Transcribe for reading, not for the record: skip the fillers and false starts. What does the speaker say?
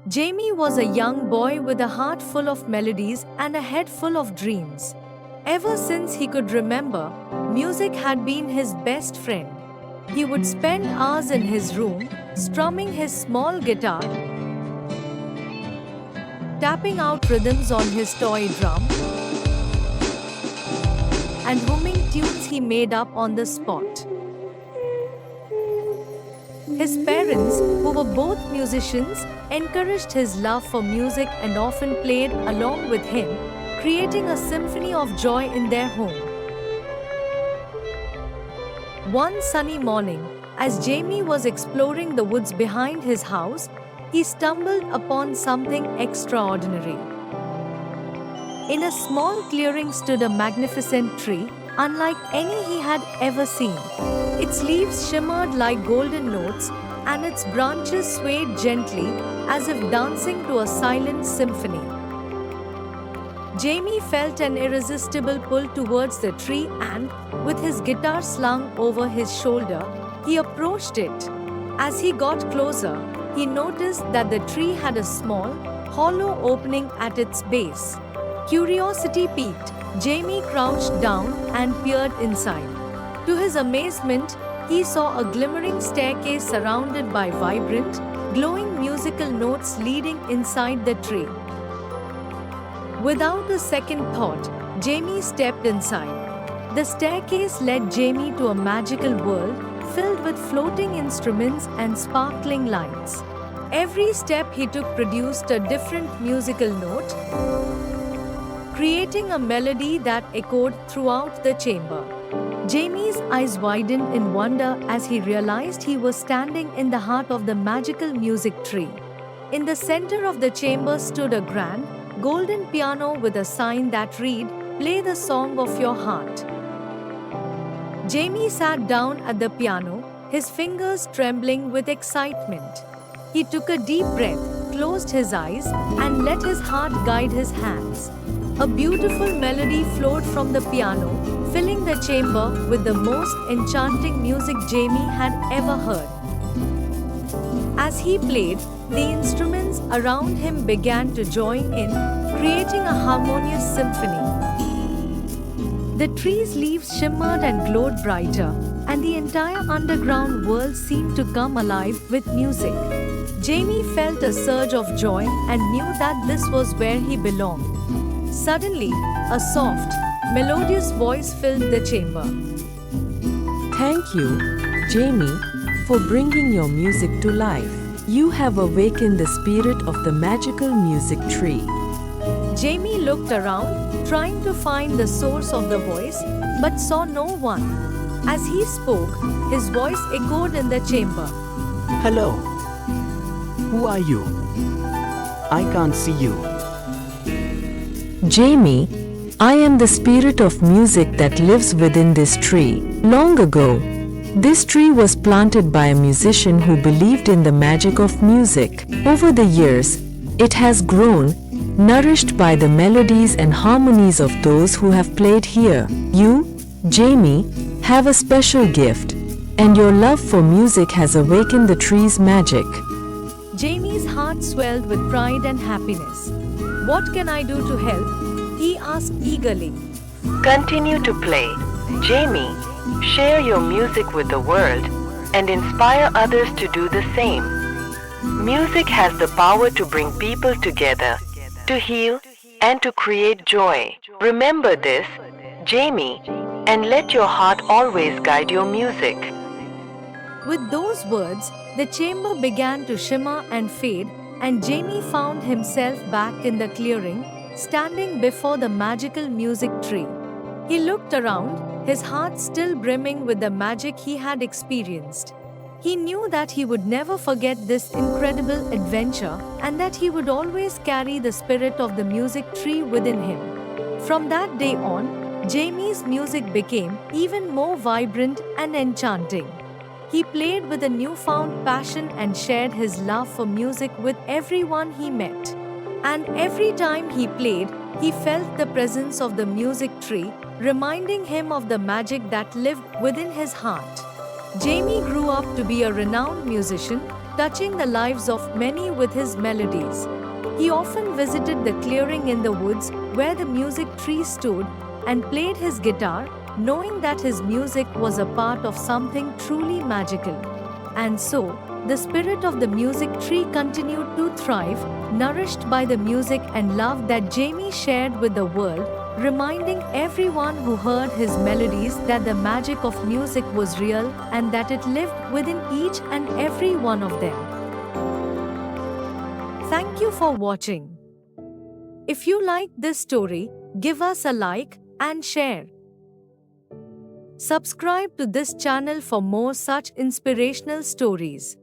Jamie was a young boy with a heart full of melodies and a head full of dreams. Ever since he could remember, music had been his best friend. He would spend hours in his room, strumming his small guitar, tapping out rhythms on his toy drum, and humming tunes he made up on the spot. His parents, who were both musicians, encouraged his love for music and often played along with him, creating a symphony of joy in their home. One sunny morning, as Jamie was exploring the woods behind his house, he stumbled upon something extraordinary. In a small clearing stood a magnificent tree, unlike any he had ever seen. Its leaves shimmered like golden notes, and its branches swayed gently as if dancing to a silent symphony. Jamie felt an irresistible pull towards the tree and, with his guitar slung over his shoulder, he approached it. As he got closer, he noticed that the tree had a small, hollow opening at its base. Curiosity piqued, Jamie crouched down and peered inside. To his amazement, he saw a glimmering staircase surrounded by vibrant, glowing musical notes leading inside the tree. Without a second thought, Jamie stepped inside. The staircase led Jamie to a magical world filled with floating instruments and sparkling lights. Every step he took produced a different musical note, creating a melody that echoed throughout the chamber. Jamie's eyes widened in wonder as he realized he was standing in the heart of the magical music tree. In the center of the chamber stood a grand, golden piano with a sign that read, "Play the song of your heart." Jamie sat down at the piano, his fingers trembling with excitement. He took a deep breath, closed his eyes, and let his heart guide his hands. A beautiful melody flowed from the piano, filling the chamber with the most enchanting music Jamie had ever heard. As he played, the instruments around him began to join in, creating a harmonious symphony. The tree's leaves shimmered and glowed brighter, and the entire underground world seemed to come alive with music. Jamie felt a surge of joy and knew that this was where he belonged. Suddenly, a soft, melodious voice filled the chamber. Thank you, Jamie, for bringing your music to life. You have awakened the spirit of the magical music tree. Jamie looked around, trying to find the source of the voice, but saw no one. As he spoke, his voice echoed in the chamber. Hello. Who are you? I can't see you. Jamie, I am the spirit of music that lives within this tree. Long ago, this tree was planted by a musician who believed in the magic of music. Over the years, it has grown, nourished by the melodies and harmonies of those who have played here. You, Jamie, have a special gift, and your love for music has awakened the tree's magic. Jamie's heart swelled with pride and happiness. "What can I do to help?" he asked eagerly. Continue to play. Jamie, share your music with the world and inspire others to do the same. Music has the power to bring people together, to heal, and to create joy. Remember this, Jamie, and let your heart always guide your music. With those words, the chamber began to shimmer and fade, and Jamie found himself back in the clearing, standing before the magical music tree. He looked around, his heart still brimming with the magic he had experienced. He knew that he would never forget this incredible adventure and that he would always carry the spirit of the music tree within him. From that day on, Jamie's music became even more vibrant and enchanting. He played with a newfound passion and shared his love for music with everyone he met. And every time he played, he felt the presence of the music tree, reminding him of the magic that lived within his heart. Jamie grew up to be a renowned musician, touching the lives of many with his melodies. He often visited the clearing in the woods where the music tree stood and played his guitar, knowing that his music was a part of something truly magical. And so, the spirit of the music tree continued to thrive, nourished by the music and love that Jamie shared with the world, reminding everyone who heard his melodies that the magic of music was real and that it lived within each and every one of them. Thank you for watching. If you liked this story, give us a like and share. Subscribe to this channel for more such inspirational stories.